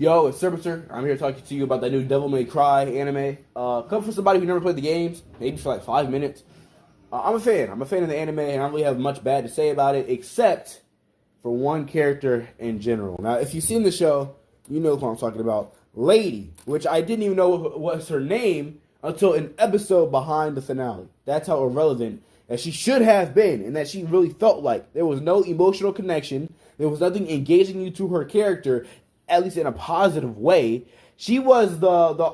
Yo, it's Servicer. I'm here talking to you about that new Devil May Cry anime. Come from somebody who never played the games, maybe for like 5 minutes. I'm a fan. I'm a fan of the anime, and I don't really have much bad to say about it, except for one character in general. Now, if you've seen the show, you know who I'm talking about. Lady, which I didn't even know was her name until an episode behind the finale. That's how irrelevant that she should have been, and that she really felt like there was no emotional connection. There was nothing engaging you to her character, at least in a positive way. She was the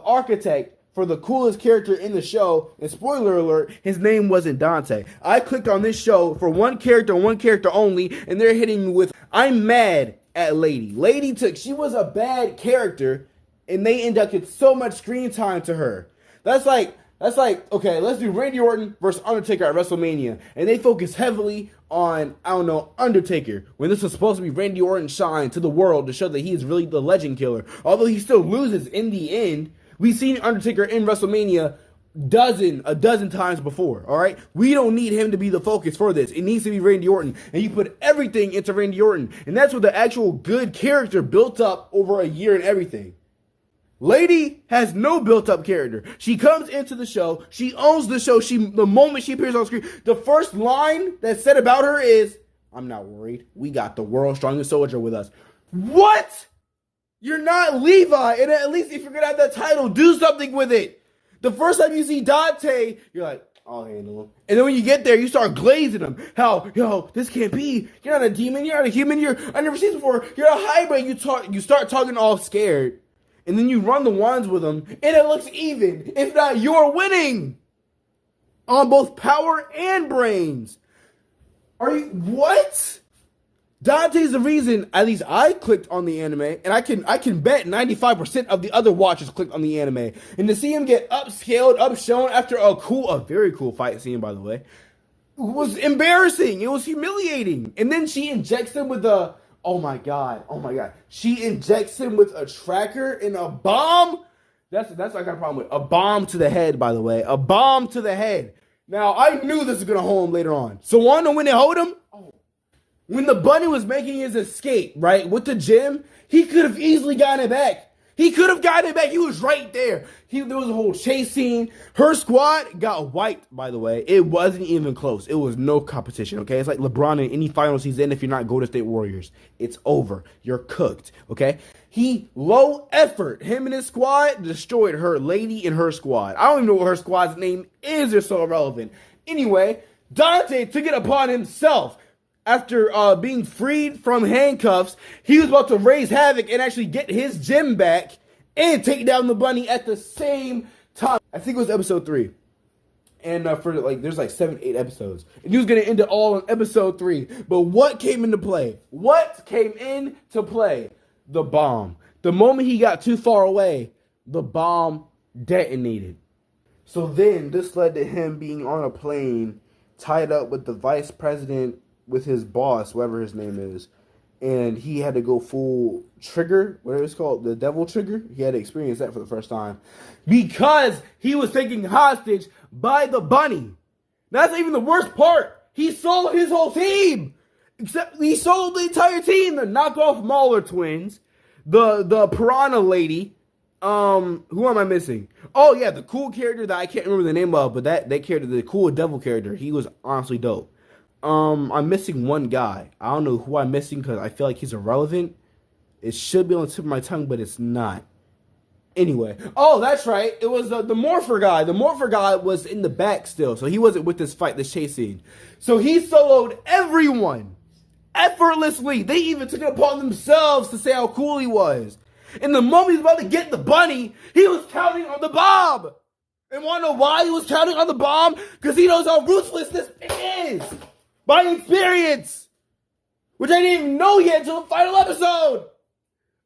architect for the coolest character in the show, and spoiler alert, his name wasn't Dante. I clicked on this show for one character and one character only, and they're hitting me with, I'm mad at Lady. She was a bad character, and they inducted so much screen time to her. That's like, okay, let's do Randy Orton versus Undertaker at WrestleMania. And they focus heavily on, Undertaker. When this was supposed to be Randy Orton's shine to the world to show that he is really the legend killer. Although he still loses in the end, we've seen Undertaker in WrestleMania a dozen times before, all right? We don't need him to be the focus for this. It needs to be Randy Orton. And you put everything into Randy Orton. And that's what the actual good character built up over a year and everything. Lady has no built-up character. She comes into the show. She owns the show. The moment she appears on screen, the first line that's said about her is, I'm not worried. We got the world's strongest soldier with us. What? You're not Levi. And at least if you're going to have that title, do something with it. The first time you see Dante, you're like, I'll handle him. And then when you get there, you start glazing him. This can't be. You're not a demon. You're not a human. I've never seen this before. You're a hybrid. You start talking all scared. And then you run the wands with them, and it looks even. If not, you're winning on both power and brains. What? Dante's the reason, at least I clicked on the anime, and I can bet 95% of the other watchers clicked on the anime. And to see him get upscaled, upshown after a very cool fight scene, by the way, was embarrassing. It was humiliating. And then she injects him with oh my god. She injects him with a tracker and a bomb. That's what I got a problem with. A bomb to the head, by the way. A bomb to the head. Now, I knew this was going to hold him later on. So, wanna know when they hold him? When the bunny was making his escape, right, with the gem, he could have easily gotten it back. He was right there. There was a whole chase scene. Her squad got wiped, by the way. It wasn't even close. It was no competition, okay? It's like LeBron in any finals he's in if you're not Golden State Warriors. It's over. You're cooked, okay? Low effort. Him and his squad destroyed her lady and her squad. I don't even know what her squad's name is. They're so irrelevant. Anyway, Dante took it upon himself. After being freed from handcuffs, he was about to raise havoc and actually get his gem back and take down the bunny at the same time. I think it was episode 3. And there's like 7, 8 episodes. And he was going to end it all in episode 3. But what came into play? The bomb. The moment he got too far away, the bomb detonated. So then this led to him being on a plane tied up with the vice president, with his boss, whatever his name is, and he had to go full trigger, whatever it's called, the devil trigger. He had to experience that for the first time because he was taken hostage by the bunny. That's not even the worst part. He sold his whole team. Except he sold the entire team. The knockoff Mauler twins, the piranha lady. Who am I missing? Oh yeah, the cool character that I can't remember the name of, but that character, the cool devil character, he was honestly dope. I'm missing one guy. I don't know who I'm missing because I feel like he's irrelevant. It should be on the tip of my tongue, but it's not. Anyway. Oh, that's right. It was the Morpher guy. The Morpher guy was in the back still, so he wasn't with this fight, this chase scene. So he soloed everyone effortlessly. They even took it upon themselves to say how cool he was. And the moment he was about to get the bunny, he was counting on the bomb. And want to know why he was counting on the bomb? Because he knows how ruthless this is. By experience, which I didn't even know yet until the final episode.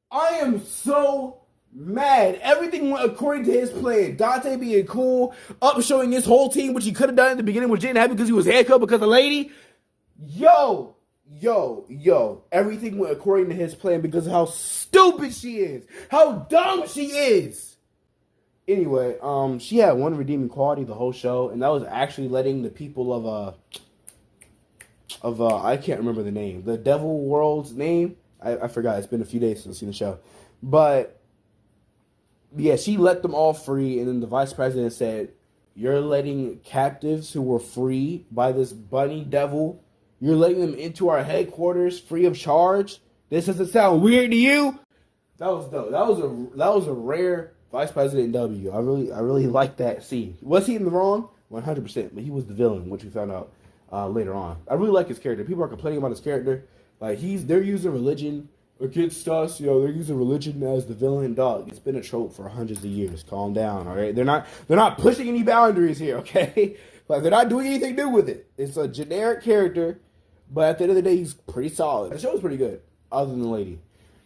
I am so mad. Everything went according to his plan. Dante being cool, showing his whole team, which he could have done at the beginning, which didn't happen because he was handcuffed because of the lady. Yo. Everything went according to his plan because of how stupid she is. How dumb she is. Anyway, she had one redeeming quality the whole show, and that was actually letting the people of I can't remember the name. The Devil World's name. I forgot. It's been a few days since I've seen the show. But yeah, she let them all free, and then the vice president said, "You're letting captives who were free by this bunny devil. You're letting them into our headquarters free of charge. This doesn't sound weird to you." That was dope. That was a rare vice president W. I really like that scene. Was he in the wrong? 100%. But he was the villain, which we found out later on. I really like his character. People are complaining about his character. Like they're using religion against us. You know, they're using religion as the villain. Dog, it's been a trope for hundreds of years. Calm down, all right? They're not pushing any boundaries here, okay? Like they're not doing anything new with it. It's a generic character, but at the end of the day, he's pretty solid. The show was pretty good, other than the lady.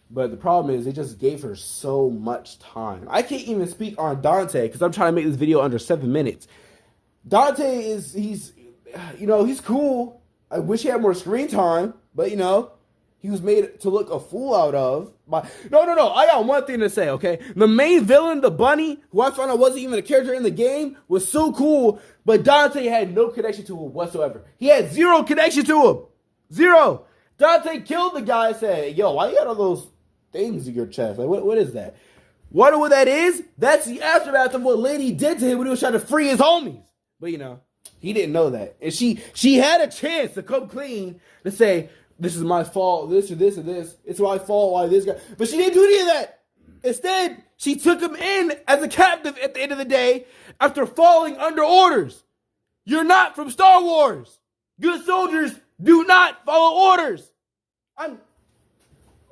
But the problem is they just gave her so much time. I can't even speak on Dante because I'm trying to make this video under 7 minutes. Dante he's cool. I wish he had more screen time, but he was made to look a fool out of. No. I got one thing to say, okay? The main villain, the bunny, who I found out wasn't even a character in the game, was so cool, but Dante had no connection to him whatsoever. He had zero connection to him. Zero. Dante killed the guy and said, "Yo, why you got all those things in your chest? Like, what is that?" Wonder what that is? That's the aftermath of what Lady did to him when he was trying to free his homies. But he didn't know that. And she had a chance to come clean to say, "This is my fault, this or this or this. It's my fault why this guy." But she didn't do any of that. Instead, she took him in as a captive at the end of the day after falling under orders. You're not from Star Wars. Good soldiers do not follow orders.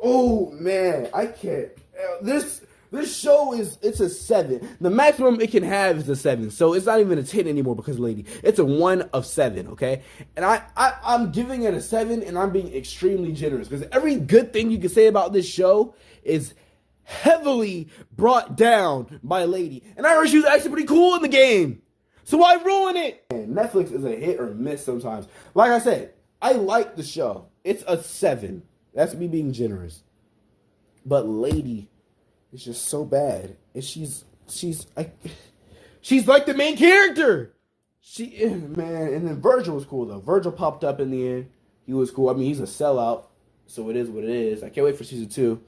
Oh man, I can't. This show it's a 7. The maximum it can have is a 7. So it's not even a 10 anymore because lady. It's a 1 of 7, okay? And I'm giving it a 7 and I'm being extremely generous because every good thing you can say about this show is heavily brought down by lady. And I heard she was actually pretty cool in the game. So why ruin it? And Netflix is a hit or miss sometimes. Like I said, I like the show. It's a 7. That's me being generous. But lady is just so bad. And she's like the main character. Man, and then Virgil was cool though. Virgil popped up in the end. He was cool. I mean, he's a sellout, so it is what it is. I can't wait for season 2.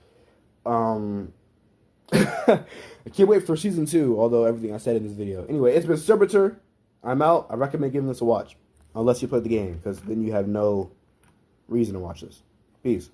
I can't wait for season 2, although everything I said in this video. Anyway, it's been Servitor. I'm out. I recommend giving this a watch. Unless you play the game, because then you have no reason to watch this. Peace.